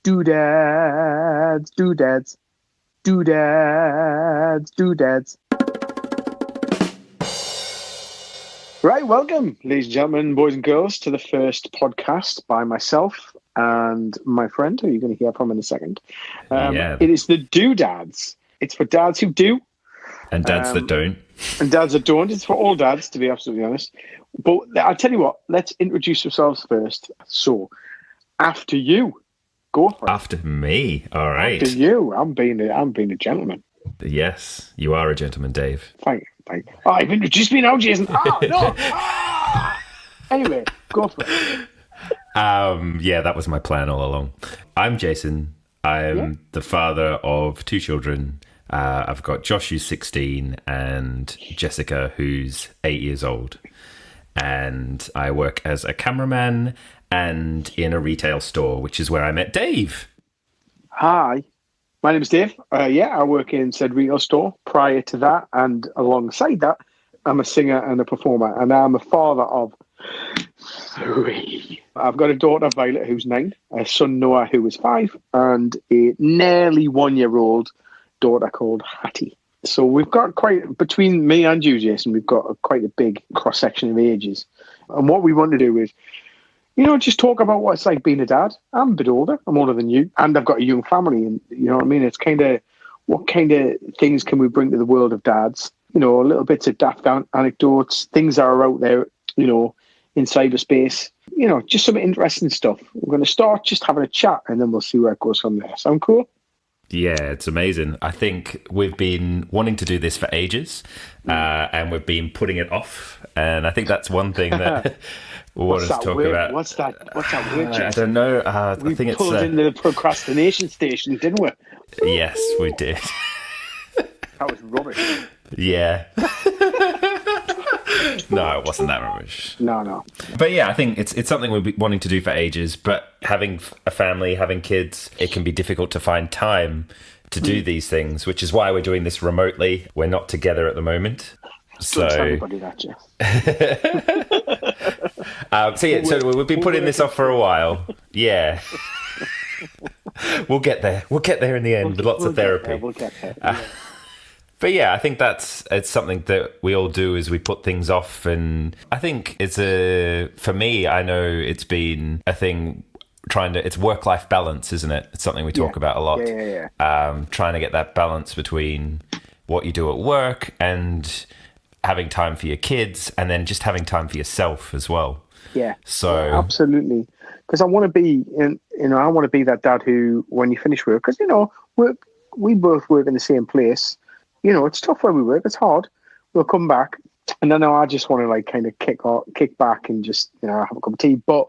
DoDads, DoDads, DoDads, DoDads. Right, welcome, ladies and gentlemen, boys and girls, to the first podcast by myself and my friend, who you're going to hear from in a second. It is the DoDads. It's for dads who do. And dads that don't. And dads that don't. It's for all dads, to be absolutely honest. But I'll tell you what, let's introduce ourselves first. So, after you. Go for it. After me. All right. After you. I'm being a gentleman. Yes, you are a gentleman, Dave. Thank you. Oh, you've introduced me now, Jason. No. Anyway, go for it. Yeah, that was my plan all along. I'm Jason. I'm the father of two children. I've got Josh, who's 16, and Jessica, who's 8 years old. And I work as a cameraman and in a retail store, which is where I met Dave. Hi, my name is Dave. I work in said retail store. Prior to that, and alongside that, I'm a singer and a performer, and I'm a father of 3. I've got a daughter, Violet, who's 9, a son, Noah, who is 5, and a nearly 1-year-old daughter called Hattie. So we've got between me and you, Jason, we've got quite a big cross-section of ages. And what we want to do is, just talk about what it's like being a dad. I'm a bit older. I'm older than you. And I've got a young family. And you know what I mean? It's what kind of things can we bring to the world of dads? Little bits of daft anecdotes, things that are out there, in cyberspace. Just some interesting stuff. We're going to start just having a chat, and then we'll see where it goes from there. Sound cool? Yeah, it's amazing. I think we've been wanting to do this for ages, and we've been putting it off. And I think that's one thing that we want to talk about. What's that word? I don't know. I think it's pulled into the Procrastination Station, didn't we? Yes, we did. That was rubbish. Yeah. No, it wasn't that rubbish. No. But yeah, I think it's something we've been wanting to do for ages. But having a family, having kids, it can be difficult to find time to do these things, which is why we're doing this remotely. We're not together at the moment. So, don't tell anybody that, Jeff. So we've been putting this off for a while. Yeah. We'll get there. We'll get there in the end with lots of therapy. We'll get there. But yeah, I think it's something that we all do is we put things off. And I think for me, I know it's been a thing it's work-life balance, isn't it? It's something we talk about a lot. Yeah. Trying to get that balance between what you do at work and having time for your kids, and then just having time for yourself as well. Yeah. So absolutely. Because I want to be, I want to be that dad who, when you finish work, because, we both work in the same place. It's tough where we work. It's hard. We'll come back. And then I just want to kind of kick back and just, have a cup of tea. But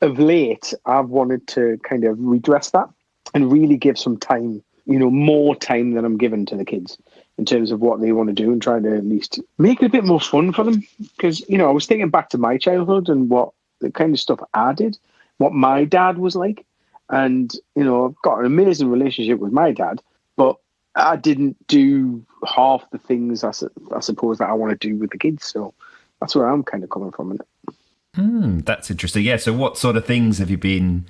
of late, I've wanted to kind of redress that and really give some time, more time than I'm giving to the kids in terms of what they want to do, and try to at least make it a bit more fun for them. Because, I was thinking back to my childhood and what the kind of stuff I did, what my dad was like. And, I've got an amazing relationship with my dad, but I didn't do half the things I suppose that I want to do with the kids. So that's where I'm kind of coming from in it. That's interesting. Yeah. So what sort of things have you been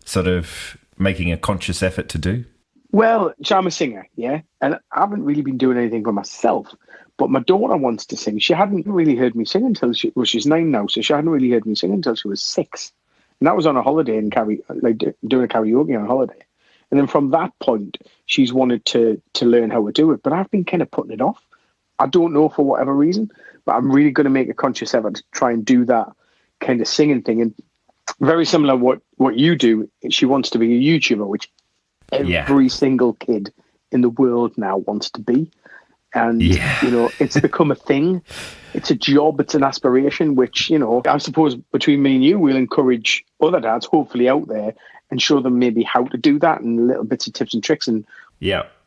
sort of making a conscious effort to do? Well, I'm a singer, yeah. And I haven't really been doing anything for myself. But my daughter wants to sing. She hadn't really heard me sing until she's 9 now. So she hadn't really heard me sing until she was 6. And that was on a holiday doing a karaoke on a holiday. And then from that point, she's wanted to learn how to do it. But I've been kind of putting it off. I don't know for whatever reason, but I'm really going to make a conscious effort to try and do that kind of singing thing. And very similar to what you do, she wants to be a YouTuber, which every single kid in the world now wants to be. And, it's become a thing. It's a job. It's an aspiration, which, I suppose between me and you, we'll encourage other dads, hopefully out there, and show them maybe how to do that and little bits of tips and tricks. And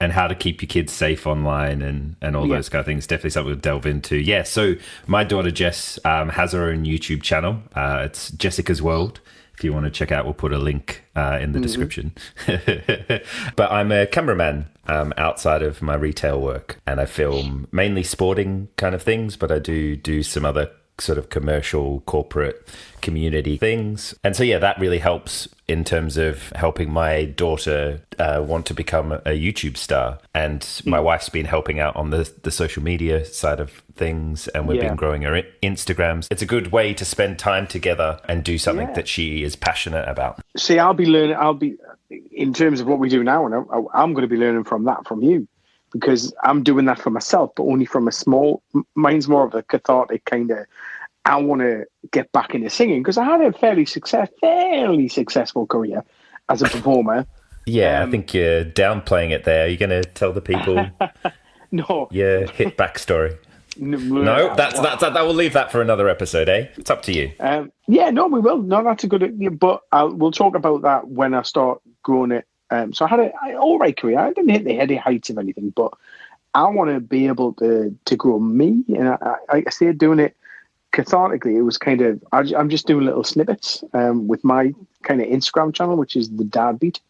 how to keep your kids safe online and all those kind of things. Definitely something we'll delve into. Yeah, so my daughter Jess has her own YouTube channel. It's Jessica's World. If you want to check out, we'll put a link in the description. But I'm a cameraman outside of my retail work, and I film mainly sporting kind of things, but I do some other sort of commercial, corporate, community things. And so, that really helps in terms of helping my daughter want to become a YouTube star. And my wife's been helping out on the social media side of things, and we've been growing her Instagrams. It's a good way to spend time together and do something that she is passionate about. See, in terms of what we do now, and I'm going to be learning from you, because I'm doing that for myself, but only from mine's more of a cathartic kind of, I want to get back into singing, because I had a fairly successful career as a performer. I think you're downplaying it there. You're going to tell the people no, your hit backstory. No, that we'll leave that for another episode, eh? It's up to you. No, we will. No, that's a good idea, but we'll talk about that when I start growing it. So I had an all right career. I didn't hit the heady heights of anything, but I want to be able to grow me, and I started doing it cathartically. It was kind of, I'm just doing little snippets with my kind of Instagram channel, which is the Dad Beat.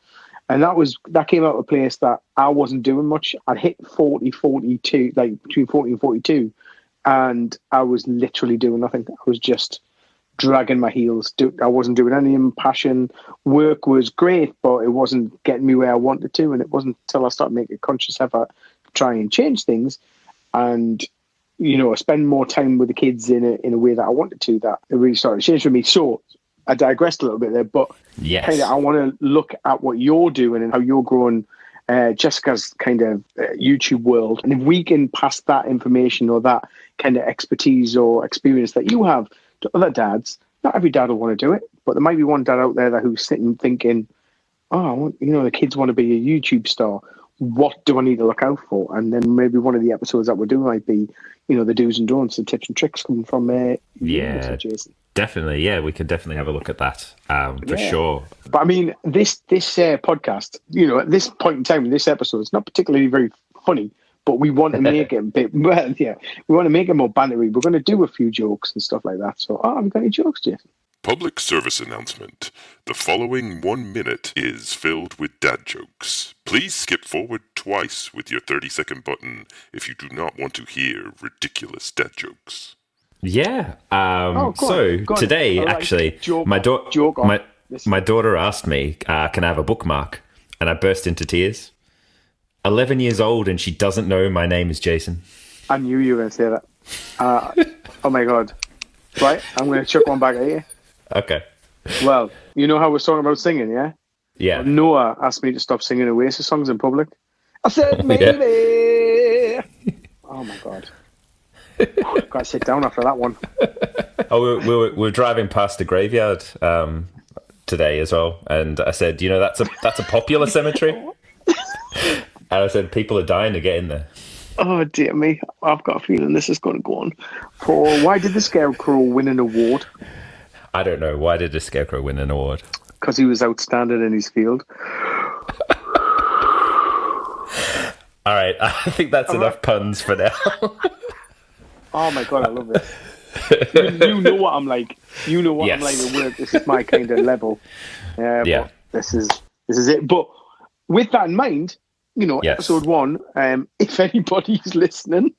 And that came out of a place that I wasn't doing much. I'd hit 42, like between 40 and 42. And I was literally doing nothing. I was just dragging my heels. I wasn't doing any passion. Work was great, but it wasn't getting me where I wanted to. And it wasn't until I started making a conscious effort to try and change things and, spend more time with the kids in a way that I wanted to, that it really started to change for me. So I digressed a little bit there, but kind of, I want to look at what you're doing and how you're growing Jessica's kind of YouTube world. And if we can pass that information or that kind of expertise or experience that you have to other dads, not every dad will want to do it, but there might be one dad out there who's sitting thinking, the kids want to be a YouTube star. What do I need to look out for? And then maybe one of the episodes that we're doing might be, the do's and don'ts, the tips and tricks coming from Jason. Definitely, yeah, we could definitely have a look at that for sure. But I mean, this podcast, at this point in time, this episode, it's not particularly very funny, but we want to make it a bit. Well, yeah, we want to make it more bantery. We're going to do a few jokes and stuff like that. So, have you got any jokes, Jason? Public service announcement. The following 1 minute is filled with dad jokes. Please skip forward twice with your 30-second button if you do not want to hear ridiculous dad jokes. Yeah. Today, actually, my daughter asked me, can I have a bookmark? And I burst into tears. 11 years old, and she doesn't know my name is Jason. I knew you were going to say that. Oh, my God. Right, I'm going to chuck one back at you. Okay. Well, you know how we're talking about singing, yeah? Yeah. Well, Noah asked me to stop singing Oasis songs in public. I said, maybe. Oh, my God. Got to sit down after that one. We were driving past the graveyard today as well, and I said, that's a popular cemetery. And I said, people are dying to get in there. Oh dear me! I've got a feeling this is going to go on. Why did the Scarecrow win an award? I don't know. Why did the Scarecrow win an award? Because he was outstanding in his field. All right, I think that's enough puns for now. Oh my God, I love it. You know what I'm like. You know what I'm like at work. This is my kind of level. But this is it. But with that in mind, episode 1, if anybody's listening,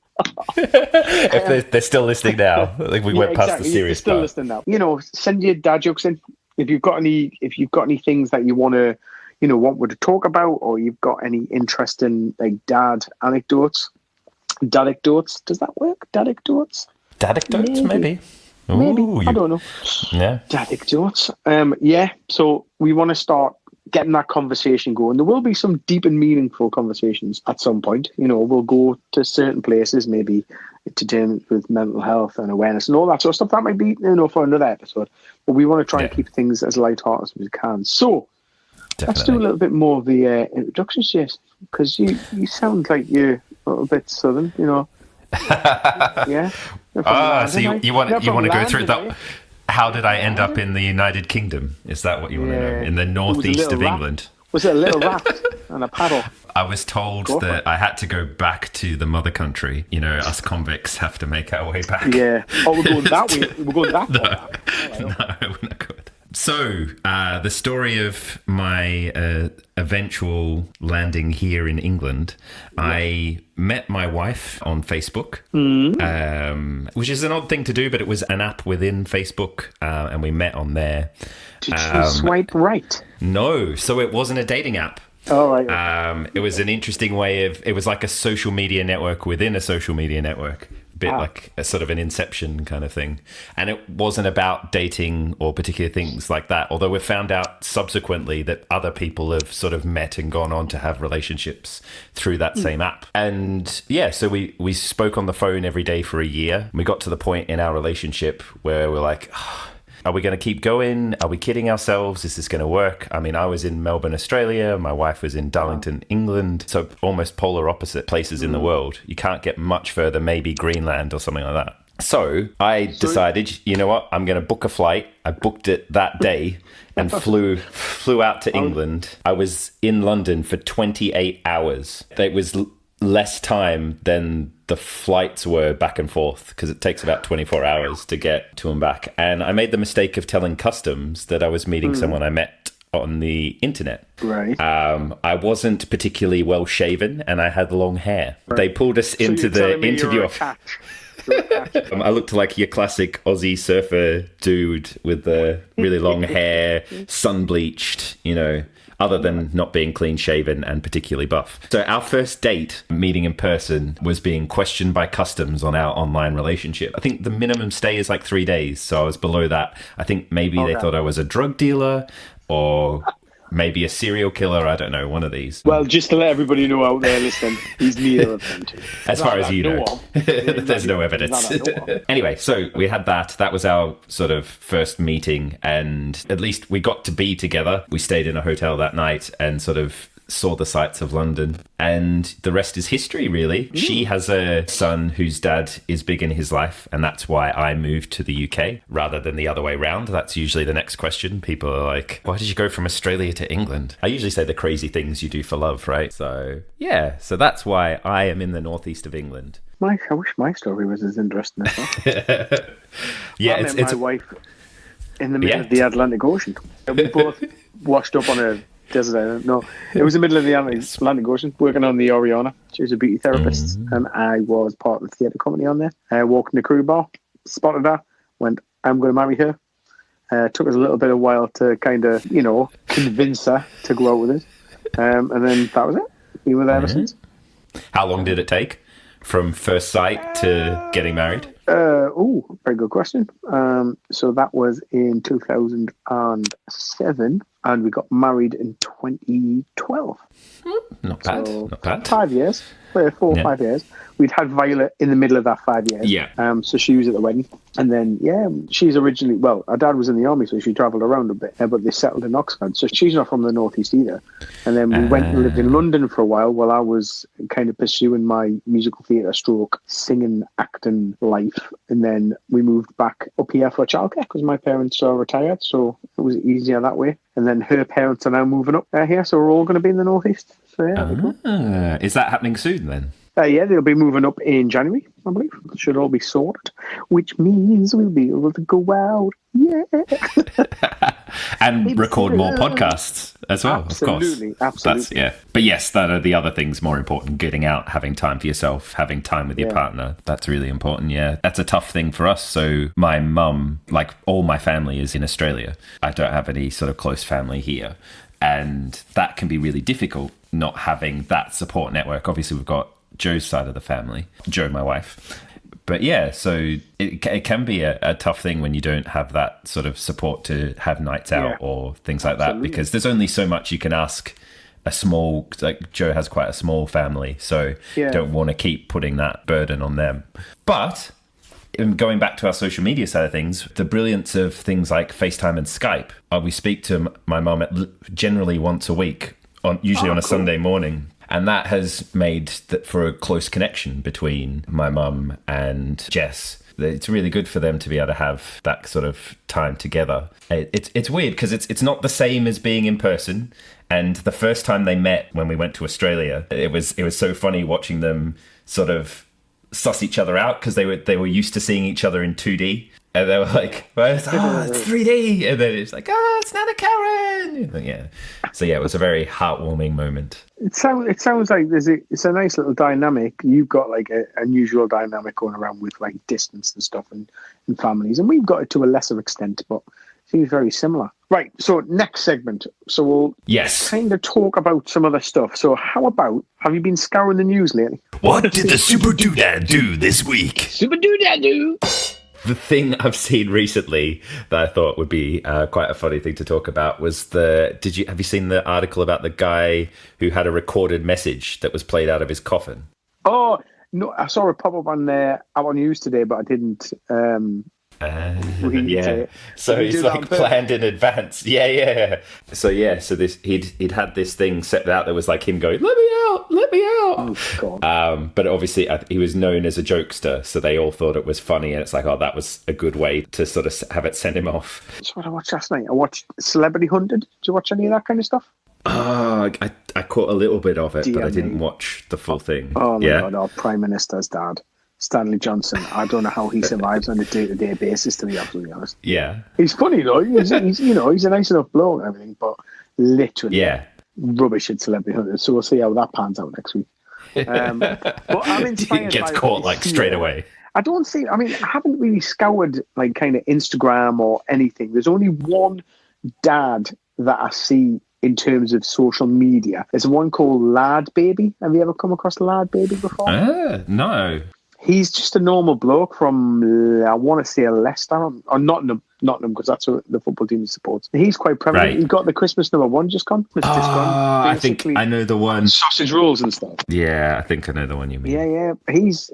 if they're still listening now, like we went past the serious still part. Listening now. Send your dad jokes in. If you've got any things that you want to, want me to talk about, or you've got any interesting like dad anecdotes. Dadecdotes, does that work? Dadecdotes? Maybe. I don't know. Yeah. Dadecdotes. So we want to start getting that conversation going. There will be some deep and meaningful conversations at some point. We'll go to certain places, maybe entertainment with mental health and awareness and all that sort of stuff. That might be, for another episode. But we want to try and keep things as light-hearted as we can. So let's do a little bit more of the introductions, Jason, because you sound like you're a little bit southern, Yeah. So you want to go through that? How did I end up in the United Kingdom? Is that what you want to know? In the northeast of England? Was it a little raft and a paddle? I was told that I had to go back to the mother country. Us convicts have to make our way back. Yeah. Oh, we're going that way. We're going that way. No, we're not going. So, the story of my eventual landing here in England, I met my wife on Facebook, which is an odd thing to do, but it was an app within Facebook, and we met on there. Did you swipe right? No, so it wasn't a dating app. Oh, right. It was an interesting way of, it was like a social media network within a social media network. A bit like a sort of an Inception kind of thing. And it wasn't about dating or particular things like that. Although we found out subsequently that other people have sort of met and gone on to have relationships through that same app. And yeah, so we spoke on the phone every day for a year. We got to the point in our relationship where we're like, are we going to keep going? Are we kidding ourselves? Is this going to work? I mean, I was in Melbourne, Australia. My wife was in Darlington, England. So almost polar opposite places in the world. You can't get much further, maybe Greenland or something like that. So I decided, you know what? I'm going to book a flight. I booked it that day and flew out to England. I was in London for 28 hours. It was less time than the flights were back and forth, because it takes about 24 hours to get to and back. And I made the mistake of telling customs that I was meeting someone I met on the internet. Right. I wasn't particularly well shaven and I had long hair. Right. They pulled us into the interview. I looked like your classic Aussie surfer dude with the really long hair, sun bleached, you know, other than not being clean shaven and particularly buff. So our first date, meeting in person, was being questioned by customs on our online relationship. I think the minimum stay is like 3 days. So I was below that. I think maybe they thought I was a drug dealer or maybe a serial killer. I don't know, one of these. Well, just to let everybody know out there, listen, he's neither of them two. As far as you know. There's no evidence. Anyway, so we had that. That was our sort of first meeting, and at least we got to be together. We stayed in a hotel that night and sort of saw the sights of London, and the rest is history, really. She has a son whose dad is big in his life, and that's why I moved to the UK rather than the other way around. That's usually the next question. People are like, why did you go from Australia to England? I usually say the crazy things you do for love, right? So yeah, so that's why I am in the northeast of England. I wish my story was as interesting as that. Yeah, I met my wife in the middle of the Atlantic Ocean. We both washed up on a desert island. No, it was the middle of the Atlantic Ocean, working on the Oriana. She was a beauty therapist, and I was part of the theatre company on there. I walked in the crew bar, spotted her, went, I'm going to marry her. Took us a little bit of while to kind of, you know, convince her to go out with us. And then that was it. We were there ever since. How long did it take from first sight to getting married? Very good question. So that was in 2007, and we got married in 2012. Not bad. So not bad. 5 years, 4 or 5 years. We'd had Violet in the middle of that 5 years. Yeah. So she was at the wedding. And then, she's originally, well, her dad was in the army, so she travelled around a bit, but they settled in Oxford. So she's not from the northeast either. And then we went and lived in London for a while I was kind of pursuing my musical theatre stroke, singing, acting life. And then we moved back up here for childcare because my parents are retired, so it was easier that way. And then her parents are now moving up here, so we're all going to be in the northeast. So yeah. Is that happening soon then? They'll be moving up in January, I believe. It should all be sorted, which means we'll be able to go out. Yeah. And record more podcasts as well, absolutely, of course. Absolutely. But yes, that are the other things more important. Getting out, having time for yourself, having time with your partner. That's really important, yeah. That's a tough thing for us. So my mum, like all my family is in Australia. I don't have any sort of close family here. And that can be really difficult, not having that support network. Obviously, we've got Joe's side of the family, Joe, my wife. But yeah, so it can be a tough thing when you don't have that sort of support to have nights out or things like that, because there's only so much you can ask a small, like Joe has quite a small family, so don't want to keep putting that burden on them. But going back to our social media side of things, the brilliance of things like FaceTime and Skype. We speak to my mum generally once a week, usually on a Sunday morning. And that has made for a close connection between my mum and Jess. It's really good for them to be able to have that sort of time together. It's weird because it's not the same as being in person. And the first time they met when we went to Australia, it was so funny watching them sort of suss each other out because they were used to seeing each other in 2D. And they were like, well, it's 3D. And then it's like, it's not a Karen. Yeah. So, yeah, it was a very heartwarming moment. It sounds like it's a nice little dynamic. You've got like an unusual dynamic going around with like distance and stuff and families. And we've got it to a lesser extent, but it seems very similar. Right. So next segment. So we'll kind of talk about some other stuff. So how about, have you been scouring the news lately? What did the Super Doodad do this week? Super Doodad do. The thing I've seen recently that I thought would be quite a funny thing to talk about was have you seen the article about the guy who had a recorded message that was played out of his coffin? Oh, no, I saw it pop up on our news today, but I didn't read it. So he's like planned in advance. Yeah. So he'd had this thing set out that was like him going, let me out. Oh, God. But obviously he was known as a jokester, so they all thought it was funny, and it's like, that was a good way to sort of have it send him off. That's what I watched last night. I watched Celebrity Hunted. Did you watch any of that kind of stuff? I caught a little bit of it, but I didn't watch the full thing. Oh, my God, our Prime Minister's dad, Stanley Johnson. I don't know how he survives on a day-to-day basis, to be absolutely honest. Yeah. He's funny, though. He's a nice enough bloke and everything, but literally rubbish at Celebrity Hunted. So we'll see how that pans out next week. But I'm inspired. He gets caught like straight away. I haven't really scoured like kind of Instagram or anything. There's only one dad that I see in terms of social media. There's one called Lad Baby. Have you ever come across Lad Baby before? No. He's just a normal bloke from, I want to say, Leicester, or Nottingham, because that's the football team he supports. He's quite prevalent. Right. He got the Christmas number one just gone. I think I know the one. Sausage rolls and stuff. Yeah, I think I know the one you mean. Yeah. He's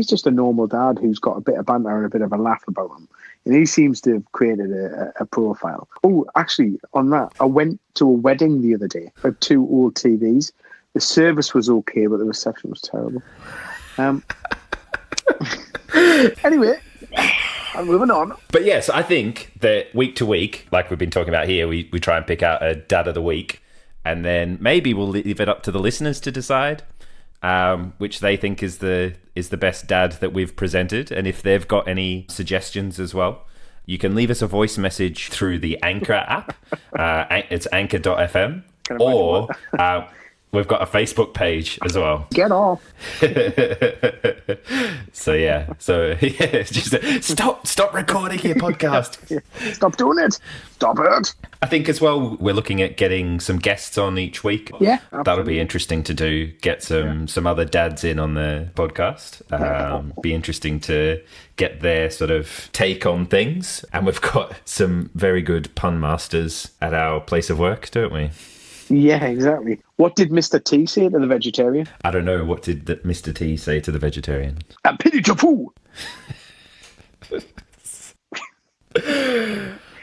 just a normal dad who's got a bit of banter and a bit of a laugh about him. And he seems to have created a profile. Oh, actually, on that, I went to a wedding the other day of two old TVs. The service was okay, but the reception was terrible. Anyway, I'm moving on. But yes, I think that week to week, like we've been talking about here, we try and pick out a dad of the week, and then maybe we'll leave it up to the listeners to decide which they think is the best dad that we've presented, and if they've got any suggestions as well. You can leave us a voice message through the Anchor app. It's anchor.fm, or we've got a Facebook page as well. Get off. Just stop recording your podcast. Stop doing it. Stop it. I think as well, we're looking at getting some guests on each week. Yeah, absolutely. That'll be interesting to do. Get some other dads in on the podcast. Be interesting to get their sort of take on things. And we've got some very good pun masters at our place of work, don't we? Yeah, exactly. What did Mr. T say to the vegetarian? I don't know. What did Mr. T say to the vegetarian? A pity to poo.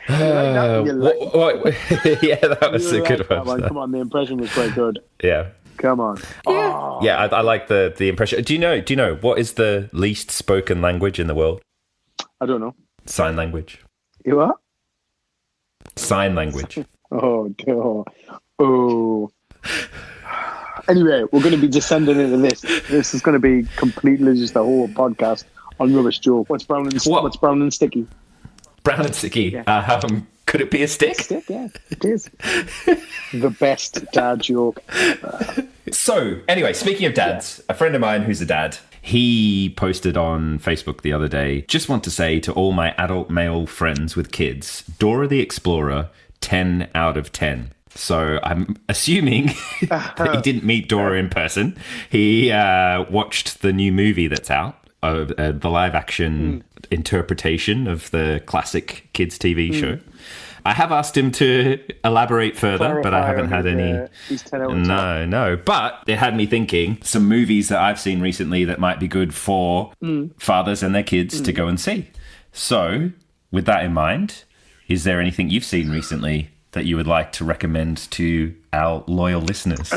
Yeah, that was a good one. Come on, the impression was quite good. Yeah. Come on. Yeah, I like the impression. Do you know what is the least spoken language in the world? I don't know. Sign language. You what? Sign language. Oh, no. Oh. Anyway, we're going to be descending into this. This is going to be completely just a whole podcast on rubbish joke. What's brown and sticky? Brown and sticky. Yeah. Could it be a stick? Stick, yeah, it is. The best dad joke. So, anyway, speaking of dads, a friend of mine who's a dad, he posted on Facebook the other day, just want to say to all my adult male friends with kids, Dora the Explorer, 10 out of 10. So I'm assuming that he didn't meet Dora in person. He watched the new movie that's out, the live action interpretation of the classic kids TV show. I have asked him to elaborate further, but I haven't had any. No. But it had me thinking some movies that I've seen recently that might be good for fathers and their kids to go and see. So, with that in mind, is there anything you've seen recently that you would like to recommend to our loyal listeners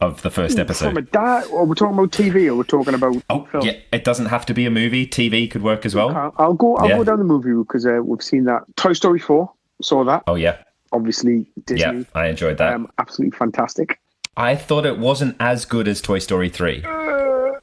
of the first episode? From a dad, or we're talking about TV, or we're talking about film? Yeah, it doesn't have to be a movie. TV could work as well. Okay. I'll go down the movie route because we've seen that. Toy Story 4, saw that. Oh, yeah. Obviously, Disney. Yeah, I enjoyed that. Absolutely fantastic. I thought it wasn't as good as Toy Story 3.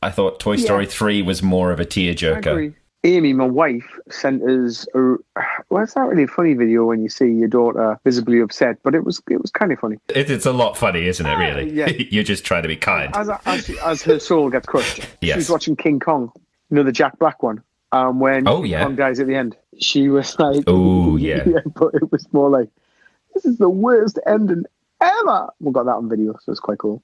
I thought Toy Story 3 was more of a tearjerker. Amy, my wife, sent us well, it's not really a funny video when you see your daughter visibly upset, but it was kind of funny. It's a lot funny, isn't it, really? Yeah. You're just trying to be kind. As her soul gets crushed. Yes. She's watching King Kong, the Jack Black one. When King Kong dies at the end, she was like, "Oh yeah." But it was more like, "This is the worst ending ever." We got that on video, so it's quite cool.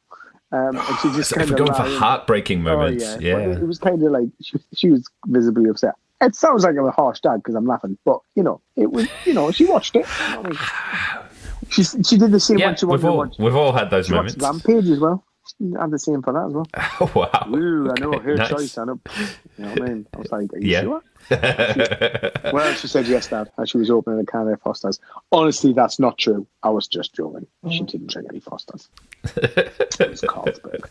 And she just kind of going for heartbreaking moments. Yeah. It was kind of like she was visibly upset. It sounds like I'm a harsh dad because I'm laughing, but it was she watched it. You know what I mean? She did the same when she wanted to watch. We've all had those moments. Rampage as well. She had the same for that as well. Oh, wow. Ooh, I know, her nice. choice. I know. You know what I mean? I was like, are you sure? Well, she said yes, Dad, and she was opening a can of Fosters. Honestly, that's not true. I was just joking. She didn't drink any Fosters. It was Carlsberg.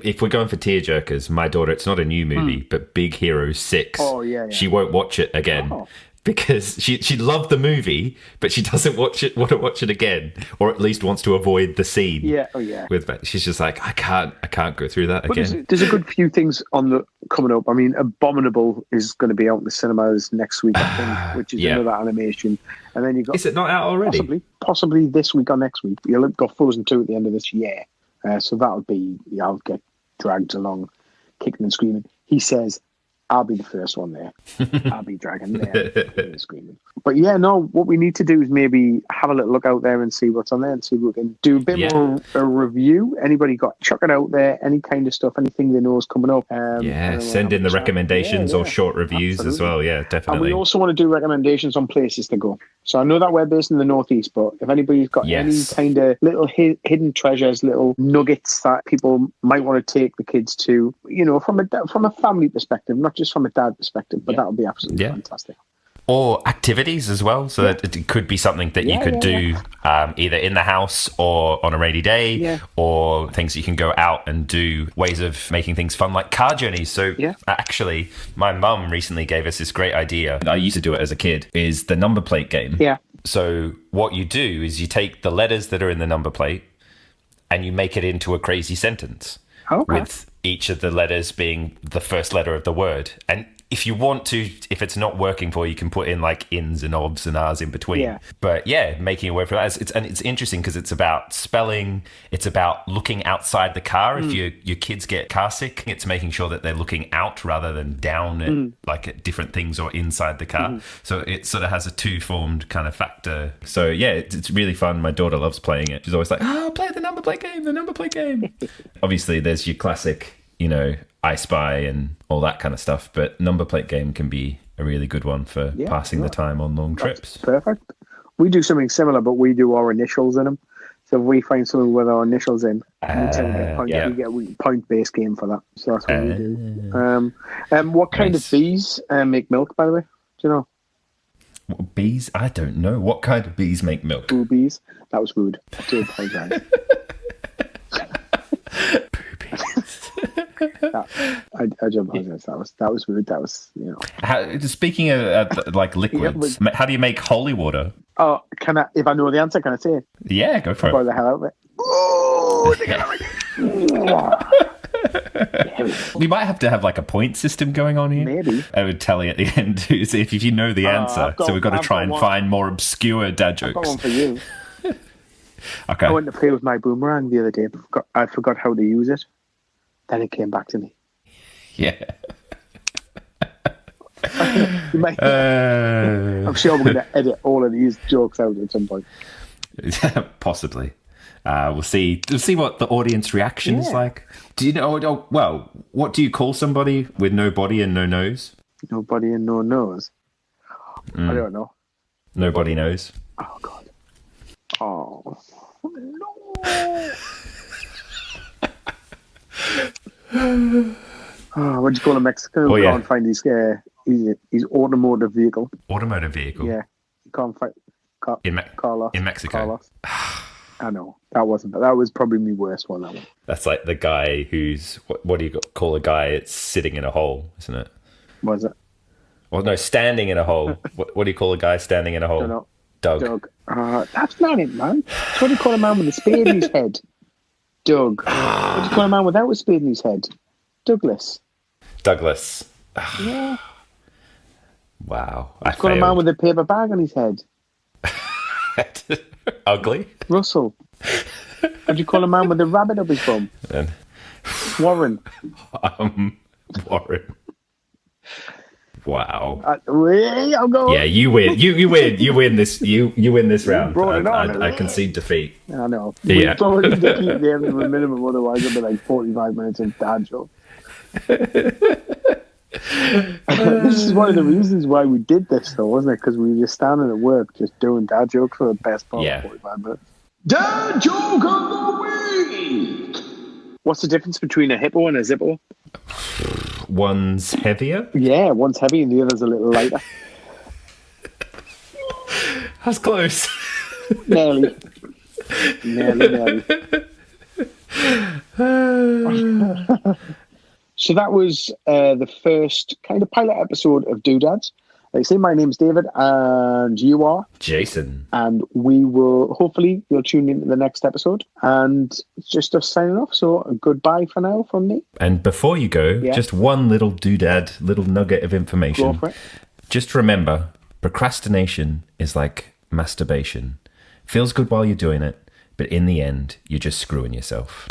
If we're going for tearjerkers, my daughter, it's not a new movie, but Big Hero 6. Oh, yeah. She won't watch it again. Because she loved the movie, but she doesn't want to watch it again, or at least wants to avoid the scene. Yeah, oh yeah. She's just like, I can't go through that again. There's a good few things coming up. I mean, Abominable is going to be out in the cinemas next week, I think, which is another animation. And then you got. Is it not out already? Possibly this week or next week. You'll have got Frozen 2 at the end of this year, so that'll be. I'll get dragged along, kicking and screaming. He says, I'll be the first one there. I'll be dragging there, screaming. But yeah, no, what we need to do is maybe have a little look out there and see what's on there and see if we can do a bit more a review. Anybody chuck it out there, any kind of stuff, anything they know is coming up. Send in the recommendations or short reviews as well. Yeah, definitely. And we also want to do recommendations on places to go. So I know that we're based in the Northeast, but if anybody's got any kind of little hidden treasures, little nuggets that people might want to take the kids to, from a family perspective, not just from a dad perspective, but that would be absolutely fantastic. Or activities as well, so that it could be something that you could do either in the house or on a rainy day, or things that you can go out and do, ways of making things fun, like car journeys. So actually, my mum recently gave us this great idea. I used to do it as a kid, is the number plate game. Yeah. So what you do is you take the letters that are in the number plate and you make it into a crazy sentence. Okay. With each of the letters being the first letter of the word. And if you want to, if it's not working for you, you can put in like ins and obs and ahs in between. Yeah. But making a word for that. It's interesting because it's about spelling. It's about looking outside the car. If your kids get car sick, it's making sure that they're looking out rather than down at different things or inside the car. So it sort of has a two-formed kind of factor. So it's really fun. My daughter loves playing it. She's always like, play the number plate game. Obviously, there's your classic, I Spy and all that kind of stuff, but number plate game can be a really good one for passing the time on long trips. Perfect. We do something similar, but we do our initials in them. So if we find something with our initials in, we get a point-based game for that. So that's what we do. What kind of bees make milk, by the way? Do you know? What, bees? I don't know. What kind of bees make milk? Boo bees. That was rude. I do apologize. I do apologize. That was rude. That was Speaking of like liquids, how do you make holy water? Oh, can I? If I know the answer, can I say it? Yeah, go for it. By the hell out of it. Oh, we might have to have like a point system going on here. Maybe. I would tell you at the end if you know the answer. So we've got to try and find more obscure dad jokes. I've got one for you. Okay. I went to play with my boomerang the other day. I forgot how to use it. Then it came back to me. Yeah. I'm sure we're going to edit all of these jokes out at some point. Possibly. We'll see. We'll see what the audience reaction is like. Do you know? Well, what do you call somebody with no body and no nose? No body and no nose. I don't know. Nobody knows. Oh God. Oh no. What do you call a Mexican who can't find his automotive vehicle? Automotive vehicle? Yeah. You can't find Carlos. In Mexico? Carlos. I know. That was probably my worst one, that one. That's like the guy who's... What do you call a guy? It's sitting in a hole, isn't it? Was it? Well, no, standing in a hole. What do you call a guy standing in a hole? No. Doug. That's not it, man. That's what do you call a man with a spade in his head? Doug. What do you call a man without a spade in his head? Douglas? Douglas. Yeah. Wow. He's got a man with a paper bag on his head. Ugly. Russell. What do you call a man with a rabbit up his bum? Warren. Warren. Wow. I'll go. Yeah, you win. You win. You win this. You win this round. I concede defeat. I know. Yeah. We probably need to keep the end of a minimum, otherwise it'll be like 45 minutes of dad joke. This is one of the reasons why we did this, though, wasn't it? Because we were just standing at work, just doing dad jokes for the best part of 45 minutes. Dad joke of the week. What's the difference between a hippo and a zippo? One's heavier? Yeah, one's heavy and the other's a little lighter. That's close. Nearly. So that was the first kind of pilot episode of DoDads. Like I say, my name's David and you are? Jason. And we will, hopefully, you'll tune into the next episode. And it's just us signing off. So goodbye for now from me. And before you go, just one little doodad, little nugget of information. Go for it. Just remember, procrastination is like masturbation. Feels good while you're doing it, but in the end, you're just screwing yourself.